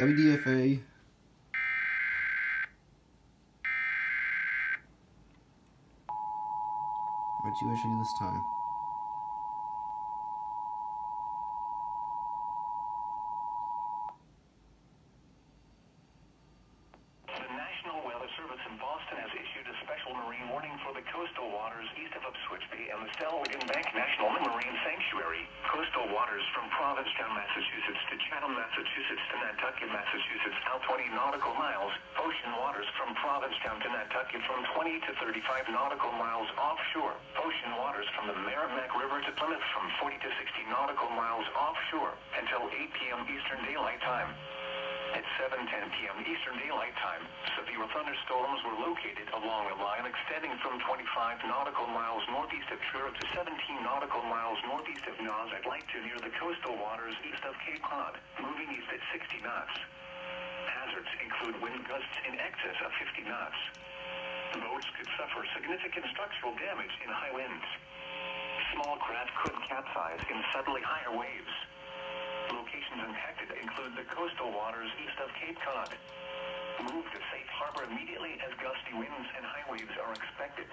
WDFA. What you issue this time? The National Weather Service in Boston has issued a special marine warning for the coastal waters east of Ipswich Bay and the Stellwagen Bank National Marine Sanctuary. Coastal waters from Provincetown, Massachusetts to Chatham, Massachusetts to Nantucket, Massachusetts, out 20 nautical miles. Ocean waters from Provincetown to Nantucket from 20 to 35 nautical miles offshore. Ocean waters from the Merrimack River to Plymouth from 40 to 60 nautical miles offshore until 8 p.m. Eastern Daylight Time. At 7:10 p.m. Eastern Daylight Time, severe thunderstorms were located along a line extending from 25 nautical miles northeast of Truro to 17 nautical miles northeast of Nas at light to near the coastal waters east of Cape Cod, moving east at 60 knots. Hazards include wind gusts in excess of 50 knots. Boats could suffer significant structural damage in high winds. Small craft could capsize in suddenly higher waves. Locations impacted include the coastal waters east of Cape Cod. Move to safe harbor immediately as gusty winds and high waves are expected.